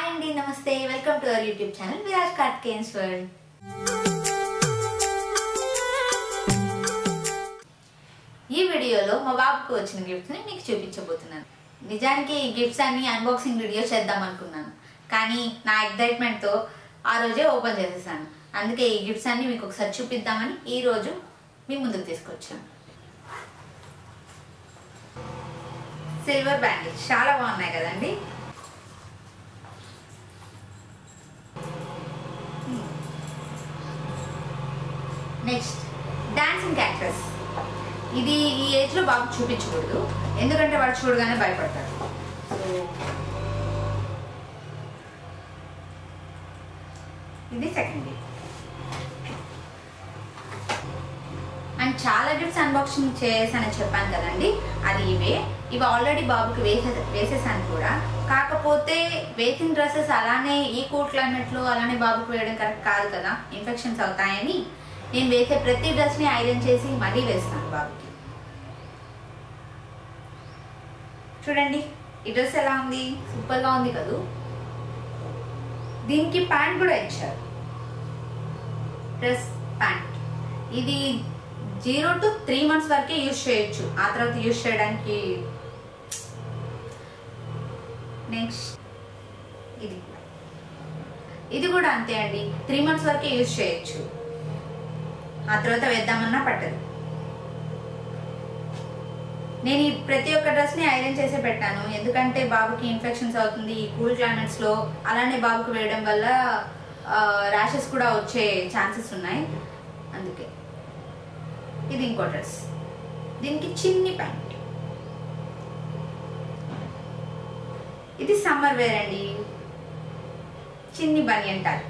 అండి నమస్తే welcome to our YouTube channel Viraj Karthikeyan's world. ఈ వీడియోలో మా బాబుకు వచ్చిన గిఫ్ట్స్ ని మీకు చూపించబోతున్నాను. నిజానికి ఈ గిఫ్ట్స్ అన్ని అన్బాక్సింగ్ వీడియో చేద్దాం అనుకున్నాను, కానీ నా ఎక్సైట్మెంట్ తో ఆ రోజే ఓపెన్ చేసేసాను. అందుకే ఈ గిఫ్ట్స్ అన్ని మీకు ఒకసారి చూపిద్దామని ఈ రోజు మీ ముందుకు తీసుకొచ్చాను. సిల్వర్ బ్యాంగిల్స్ చాలా బాగున్నాయి కదండి. Next dancing cactus. ఇది ఈ ఏజ్ లో బాబు చూపించకూడదు, ఎందుకంటే వాడు చూడగానే భయపడతాడు. సో ఇది సెకండ్ గిఫ్ట్. అండ్ చాలా గిఫ్ట్స్ అన్బాక్సింగ్ చేసానని చెప్పాను కదండి, అది ఇవి ఆల్రెడీ బాబుకి వేసేసాను కూడా. కాకపోతే వేసిన డ్రెస్సెస్ అలానే ఈ కూల్ క్లైమేట్ లో అలానే బాబుకి వేయడం కరెక్ట్ కాదు కదా, ఇన్ఫెక్షన్స్ అవుతాయని నేను వేసే ప్రతి డ్రెస్ ని ఐరన్ చేసి మళ్ళీ వేస్తాను బాబుకి. చూడండి ఈ డ్రెస్ ఎలా ఉంది, సూపర్ గా ఉంది కదూ. దీనికి ప్యాంట్ కూడా ఇచ్చారు, డ్రెస్ ప్యాంట్. ఇది 0 to 3 months వరకే యూజ్ చేయొచ్చు, ఆ తర్వాత యూజ్ చేయడానికి. నెక్స్ట్ ఇది కూడా అంతే అండి, 3 months వరకే యూజ్ చేయొచ్చు, ఆ తర్వాత వేద్దామన్నా పట్టదు. నేను ఈ ప్రతి ఒక్క డ్రెస్ ని ఐరన్ చేసే పెట్టాను, ఎందుకంటే బాబుకి ఇన్ఫెక్షన్స్ అవుతుంది ఈ కూల్ క్లైమేట్స్ లో. అలానే బాబుకి వేయడం వల్ల ర్యాషెస్ కూడా వచ్చే ఛాన్సెస్ ఉన్నాయి, అందుకే. ఇది ఇంకో డ్రెస్, దీనికి చిన్ని ప్యాంట్. ఇది సమ్మర్ వేర్ అండి, చిన్ని బనియన్ టాప్.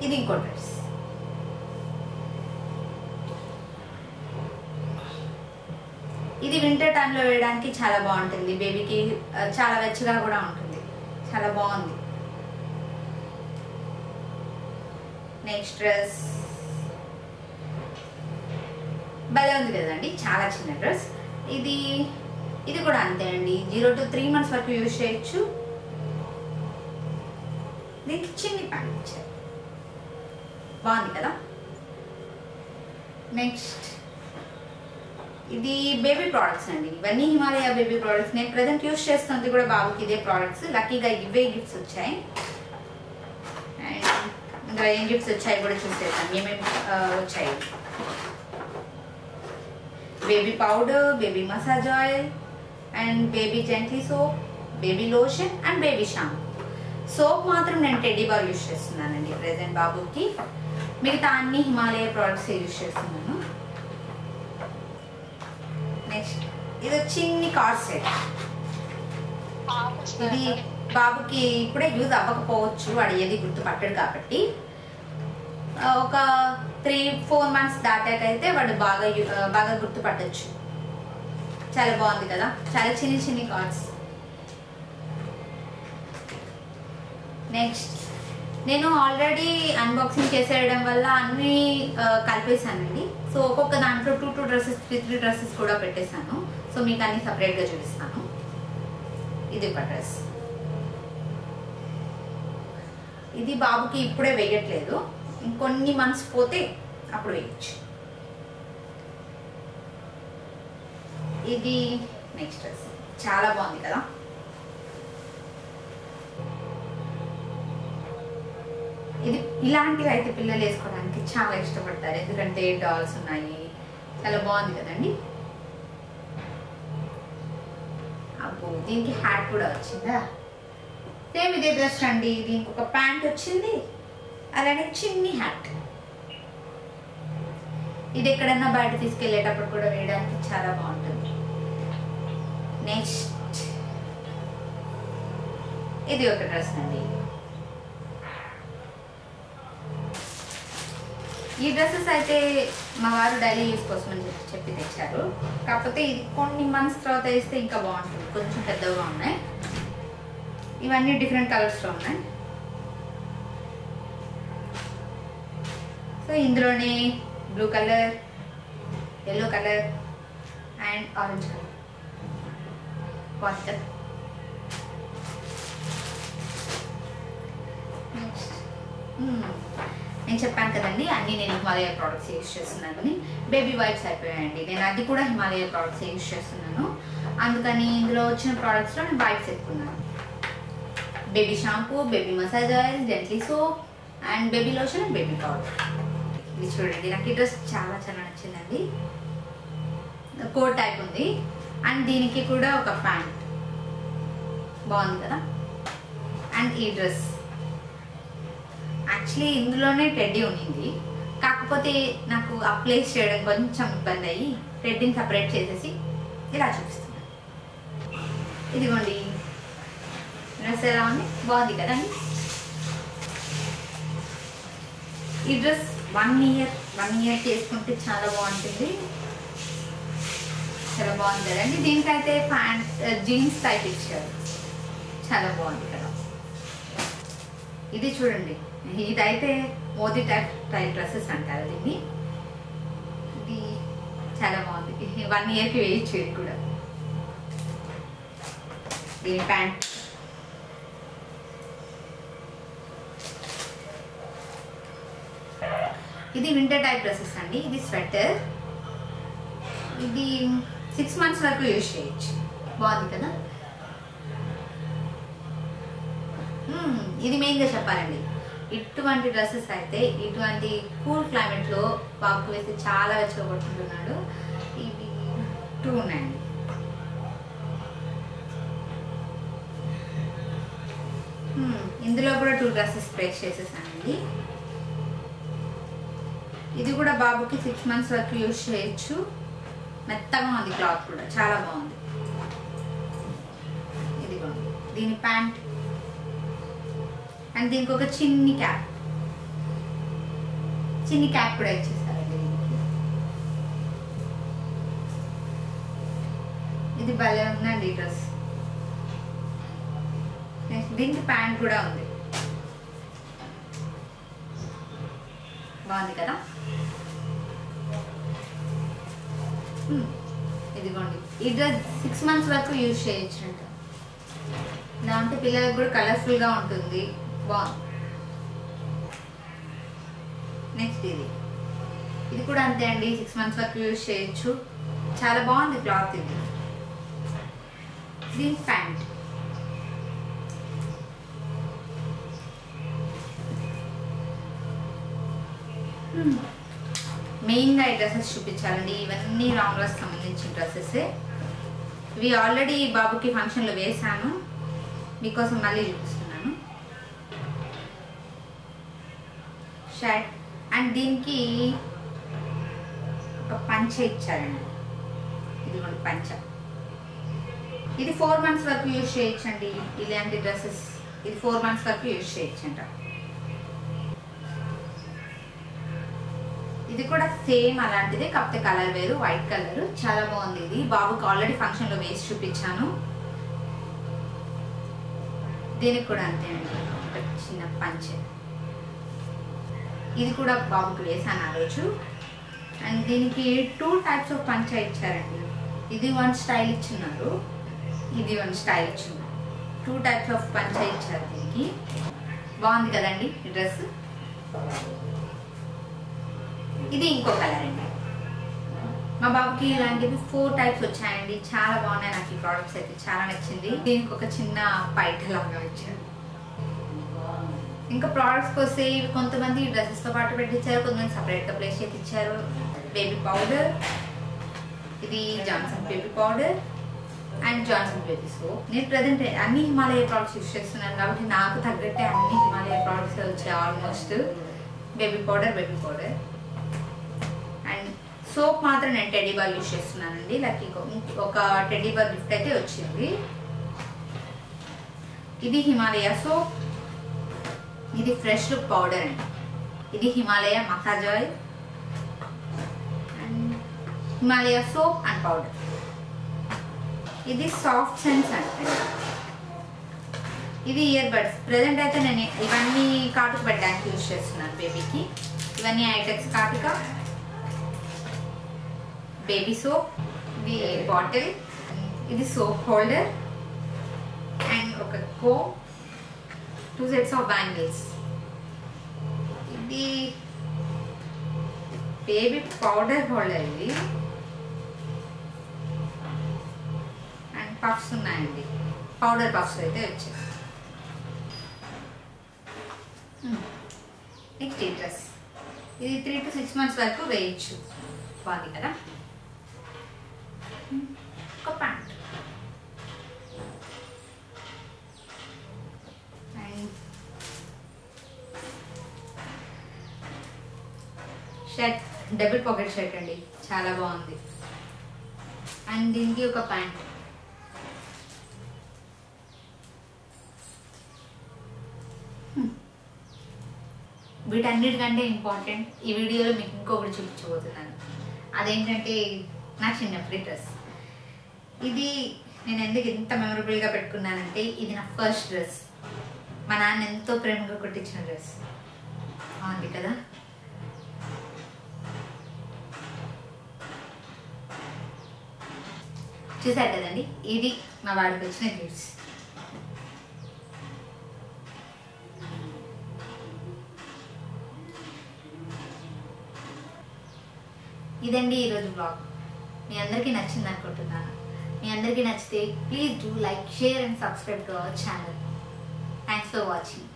ఇది ఇంకో డ్రెస్. ఇది వింటర్ టైంలో వేయడానికి చాలా బాగుంటుంది, బేబీకి చాలా వెచ్చగా కూడా ఉంటుంది, చాలా బాగుంది. నెక్స్ట్ డ్రెస్ భలే ఉంది కదండి, చాలా చిన్న డ్రెస్. ఇది కూడా అంతే అండి, 0 to 3 months వరకు యూజ్ చేయొచ్చు. దీనికి చిన్ని ప్యాంట్ ఇచ్చారు, బాగుంది కదా. నెక్స్ట్ ఇది బేబీ ప్రోడక్ట్స్ అండి, ఇవన్నీ హిమాలయ బేబీ ప్రోడక్ట్స్. నేను ప్రెజెంట్ యూజ్ చేస్తుంది కూడా బాబుకి ఇదే ప్రోడక్ట్స్. లక్కీగా ఇవే గిఫ్ట్స్ వచ్చాయి. అండ్ ఇంకా ఏం గిఫ్ట్స్ వచ్చాయి కూడా చూసేస్తాను, ఏమేమి వచ్చాయి. Baby powder, baby massage oil, and baby gently soap, baby lotion and baby shampoo. Soap మాత్రం నేను టెడ్డీ బార్ యూజ్ చేస్తున్నానండి ప్రెజెంట్ బాబుకి, మిగతా అన్ని హిమాలయ ప్రోడక్ట్స్ యూజ్ చేస్తున్నాను. నెక్స్ట్ ఇది చిన్ని కార్డ్ సెట్. ఇది బాబుకి ఇప్పుడే యూజ్ అవ్వకపోవచ్చు, వాడు ఏది గుర్తుపట్టాడు కాబట్టి. ఒక 3-4 months దాటాకైతే వాడు బాగా గుర్తుపట్టచ్చు. చాలా బాగుంది కదా, చాలా చిన్ని చిన్ని కార్డ్స్. నెక్స్ట్ నేను ఆల్రెడీ అన్బాక్సింగ్ చేసేయడం వల్ల అన్ని కలిపేశానండి. సో ఒక్కొక్క దాంట్లో 2 డ్రెస్సెస్ 3 డ్రెస్సెస్ కూడా పెట్టేశాను. సో మీకు అన్ని సపరేట్ గా చూపిస్తాను. ఇది ఒక డ్రెస్, ఇది బాబుకి ఇప్పుడే వేయట్లేదు, ఇంకొన్ని మంత్స్ పోతే అప్పుడు వేయచ్చు. ఇది నెక్స్ట్ డ్రెస్, చాలా బాగుంది కదా. ఇది ఇలాంటివి అయితే పిల్లలు వేసుకోవడానికి చాలా ఇష్టపడతారు, ఎందుకంటే డాల్స్ ఉన్నాయి. చాలా బాగుంది కదండి. అబ్బో దీనికి హ్యాట్ కూడా వచ్చిందా. సేమ్ ఇదే డ్రెస్ అండి, దీనికి ఒక ప్యాంట్ వచ్చింది, అలానే చిన్ని హ్యాట్. ఇది ఎక్కడన్నా బయట తీసుకెళ్లేటప్పుడు కూడా వేయడానికి చాలా బాగుంటుంది. నెక్స్ట్ ఇది ఒక డ్రెస్ అండి. ఈ డ్రెస్సెస్ అయితే మా వారు డైలీ యూస్ కోసం అని చెప్పి తెచ్చారు, కాకపోతే ఇది కొన్ని మంత్స్ తర్వాత వేస్తే ఇంకా బాగుంటుంది, కొంచెం పెద్దగా ఉన్నాయి. ఇవన్నీ డిఫరెంట్ కలర్స్లో ఉన్నాయి. సో ఇందులోనే blue colour, yellow color, and orange colour బాగుంది. నెక్స్ట్ నేను చెప్పాను కదండి అన్నీ నేను హిమాలయ ప్రోడక్ట్స్ యూజ్ చేస్తున్నానని. బేబీ వైప్స్ అయిపోయాయండి, నేను అది కూడా హిమాలయ ప్రోడక్ట్స్ యూజ్ చేస్తున్నాను. అందుకని ఇందులో వచ్చిన ప్రోడక్ట్స్లో నేను వైప్స్ ఎక్కున్నాను. Baby shampoo, baby massage oil, gently soap and baby lotion and baby powder. ఇది చూడండి, నాకు ఈ డ్రెస్ చాలా చాలా నచ్చిందండి. కోట్ టైప్ ఉంది అండ్ దీనికి కూడా ఒక ప్యాంట్ బాగుంది కదా. అండ్ ఈ డ్రెస్ యాక్చువల్లీ ఇందులోనే టెడ్డీ ఉన్నింది, కాకపోతే నాకు అప్లేస్ చేయడం కొంచెం ఇబ్బంది అయ్యి టెడ్డీని సపరేట్ చేసేసి ఇలా చూపిస్తున్నాను. ఇదిగోండి డ్రెస్ ఎలా ఉంది, బాగుంది కదండి. ఈ డ్రెస్ 1 ఇయర్ చేసుకుంటే చాలా బాగుంటుంది, చాలా బాగుంది కదండి. దీనికైతే ప్యాంట్ జీన్స్ టైప్ ఇచ్చారు, చాలా బాగుంది కదా. ఇది చూడండి, ఇదైతే మోదీ టైప్ డ్రెస్సెస్ అంటారు దీన్ని. ఇది చాలా బాగుంది, 1 ఇయర్కి వేయచ్చు. ఇది కూడా దీని ప్యాంట్. ఇది వింటర్ టైప్ డ్రెస్సెస్ అండి. ఇది స్వెటర్, ఇది 6 months వరకు యూజ్ చేయొచ్చు, బాగుంది కదా. ఇది మెయిన్గా చెప్పాలండి, ఇటువంటి డ్రెస్సెస్ అయితే ఇటువంటి కూల్ క్లైమేట్లో బాబుకు వేస్తే చాలా వెచ్చగొట్టుకుంటున్నాడు. ఇవి 2 ఉన్నాయండి. ఇందులో కూడా 2 డ్రెస్సెస్ ప్లేస్ చేసేసానండి. ఇది కూడా బాబుకి 6 months వరకు యూజ్ చేయొచ్చు, మెత్తగా ఉంది, క్లాత్ కూడా చాలా బాగుంది. ఇదిగో దీని ప్యాంట్ అండ్ దీనికి ఒక చిన్ని క్యాప్ కూడా ఇచ్చేసారండి దీనికి. ఇది భలే ఉందండి ఈ డ్రెస్. నెక్స్ట్ దీనికి ప్యాంట్ కూడా ఉంది, బాగుంది కదా. ఇదిగోండి ఈ డ్రెస్ 6 months వరకు యూజ్ చేయొచ్చు అంట, దాంట్లో పిల్లలకు కూడా కలర్ఫుల్గా ఉంటుంది, బాగుంది. నెక్స్ట్ ఇది కూడా అంతే అండి, 6 months వరకు యూజ్ చేయొచ్చు, చాలా బాగుంది క్లాత్. ఇది దీని ప్యాంట్. మెయిన్గా ఈ డ్రెస్సెస్ చూపించాలండి. ఇవన్నీ లాంగ్ డ్రెస్ సంబంధించిన డ్రెస్సెస్. ఇవి ఆల్రెడీ బాబుకి ఫంక్షన్లో వేసాను, మీకోసం మళ్ళీ చూపిస్తున్నాను. షర్ట్ అండ్ దీనికి ఒక పంచ ఇచ్చారండి, ఇది కూడా పంచ. ఇది 4 months వరకు యూజ్ చేయొచ్చండి ఇలాంటి డ్రెస్సెస్. ఇది 4 months వరకు యూజ్ చేయొచ్చంట. ఇది కూడా సేమ్ అలాంటిదే, కాకపోతే కలర్ వేరు, వైట్ కలర్, చాలా బాగుంది. ఇది బాబుకి ఆల్రెడీ ఫంక్షన్లో వేసి చూపించాను. దీనికి కూడా అంతే అండి, ఒక చిన్న పంచె. ఇది కూడా బాబుకి వేసాను ఆ రోజు. అండ్ దీనికి 2 types ఆఫ్ పంచ ఇచ్చారండి. ఇది 1 స్టైల్ ఇచ్చున్నారు, ఇది 1 స్టైల్ ఇచ్చున్నారు. 2 types ఆఫ్ పంచ ఇచ్చారు దీనికి. బాగుంది కదండి ఈ డ్రెస్. ఇది ఇంకో కలర్ అండి. మా బాబుకి ఇలాంటివి 4 types వచ్చాయండి, చాలా బాగున్నాయి. నాకు ఈ ప్రోడక్ట్స్ అయితే చాలా నచ్చింది. దీనికి ఒక చిన్న పైట లాగా ఇచ్చారు. ఇంకా ప్రోడక్ట్స్కి వస్తే ఇవి కొంతమంది డ్రెస్సెస్తో పాటు పెట్టించారు, కొంతమంది సపరేట్గా ప్లేస్ చేసి ఇచ్చారు. బేబీ పౌడర్, ఇది Johnson baby powder and Johnson baby soap. నేను ప్రజెంట్ అన్ని హిమాలయ ప్రోడక్ట్స్ యూజ్ చేస్తున్నాను కాబట్టి నాకు తగ్గట్టే అన్ని హిమాలయ ప్రోడక్ట్స్ వచ్చాయి almost. Baby powder and soap మాత్రం నేను టెడ్డీ బార్ యూజ్ చేస్తున్నానండి. లక్కీ ఒక టెడ్డీ బార్ గిఫ్ట్ అయితే వచ్చింది. ఇది హిమాలయ సోప్, ఇది ఫ్రెష్ లుక్ పౌడర్ అండి. ఇది Himalaya massage oil and Himalaya soap and powder. ఇది సాఫ్ట్ సెన్స్ అంటే ఇది ఇయర్ బడ్స్. ప్రెజెంట్ అయితే నేను ఇవన్నీ కాటుకు పెట్టడానికి యూజ్ చేస్తున్నాను బేబీకి. ఇవన్నీ ఐటెక్స్ కాటుక, బేబీ సోప్, ఇది బాటిల్, ఇది సోప్ హోల్డర్ అండ్ ఒక కోమ్, 2 sets ఆఫ్ బ్యాంగిల్స్. ఇది బేబీ పౌడర్ హోల్డర్ ఇది అండ్ పఫ్స్ ఉన్నాయండి, పౌడర్ పఫ్స్ అయితే వచ్చాయి. నెక్స్ట్ ఈ డ్రెస్, ఇది 3 to 6 months వరకు వేయచ్చు. బాగుంది కదా. ఒక pant and shirt, double pocket shirt అండి, చాలా బాగుంది. అండ్ దీనికి ఒక ప్యాంట్. వీటన్నిటికంటే ఇంపార్టెంట్ ఈ వీడియోలో మీకు ఇంకొకటి చూపించబోతున్నాను. అదేంటంటే నా చిన్నప్పటి డ్రెస్. ఇది నేను ఎందుకు ఇంత మెమరబుల్గా పెట్టుకున్నానంటే ఇది నా ఫస్ట్ డ్రెస్. మా నాన్న ఎంతో ప్రేమగా కుట్టించిన డ్రెస్. బాగుంది కదా. చూసారు కదండి, ఇది మా వాడికి వచ్చిన గిఫ్ట్స్. ఇదండి ఈరోజు బ్లాగ్. మీ అందరికీ నచ్చింది అనుకుంటున్నాను. మీ అందరికీ నచ్చితే please do like, share and subscribe to our channel. Thanks for watching.